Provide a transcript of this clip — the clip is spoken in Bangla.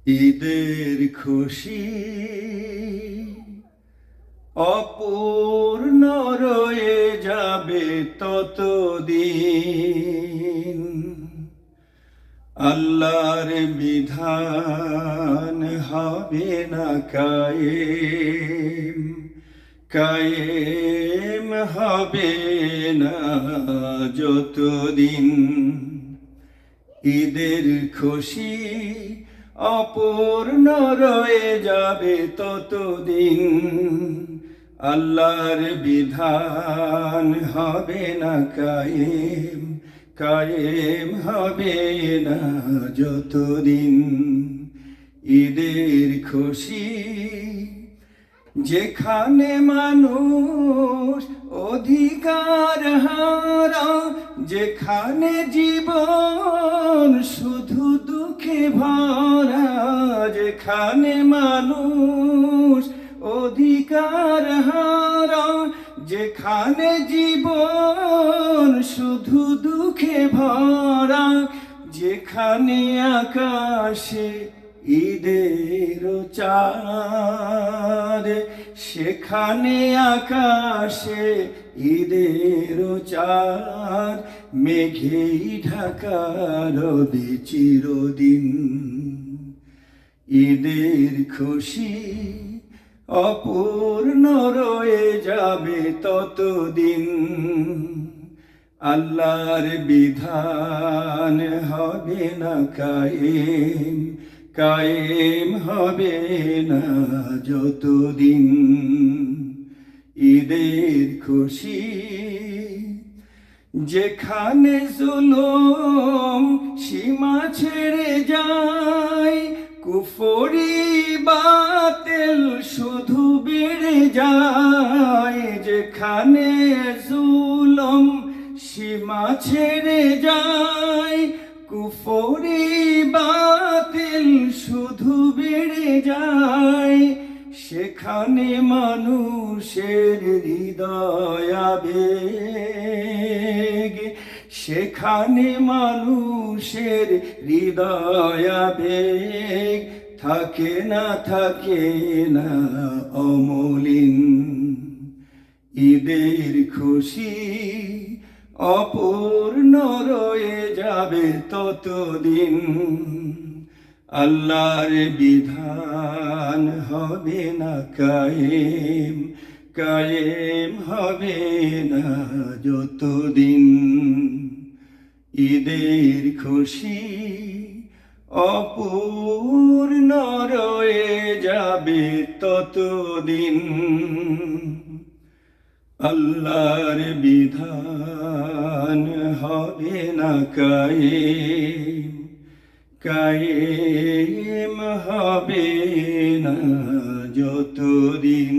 ঈদের খুশি অপূর্ণ রয়ে যাবে ততদিন। আল্লাহর বিধান হবে না কায়েম, কায়েম হবে না যতদিন। ঈদের খুশি অপূর্ণ রয়ে যাবে ততদিন। আল্লাহর বিধান হবে না কায়েম, কায়েম হবে না যতদিন। ঈদের খুশি যেখানে মানুষ অধিকার হারা, যেখানে জীবন শুধু দুঃখে ভরা, যেখানে মানুষ অধিকার হারা, যেখানে জীবন শুধু দুঃখে ভরা, যেখানে আকাশে ঈদের চাঁদ, সেখানে আকাশে ঈদের চাঁদ, মেঘেই ঢাকা রবে চিরদিন। ঈদের খুশি অপূর্ণ রয়ে যাবে ততদিন। আল্লাহর বিধান হবে না কায়েম, কায়েম হবে না যতদিন। ঈদের খুশি যেখানে জুলুম সীমা ছেড়ে যায়, কুফরি বাতিল শুধু বেড়ে যায়, যেখানে জুলুম সীমা ছেড়ে যায়, কুফরি বাতিল শুধু বেড়ে যায়, সেখানে মানুষের হৃদয় আবেগ, সেখানে মানুষের হৃদয় আবেগ থাকে না, থাকে না অমলিন। ঈদের খুশি অপূর্ণ রয়ে যাবে ততদিন। আল্লাহর বিধান হবে না কায়েম, কায়েম হবে না যতদিন। ঈদের খুশি অপূর্ণ রয়ে যাবে ততদিন। আল্লাহর বিধান হবে না কায়েম, কায়েম হবে না যতদিন।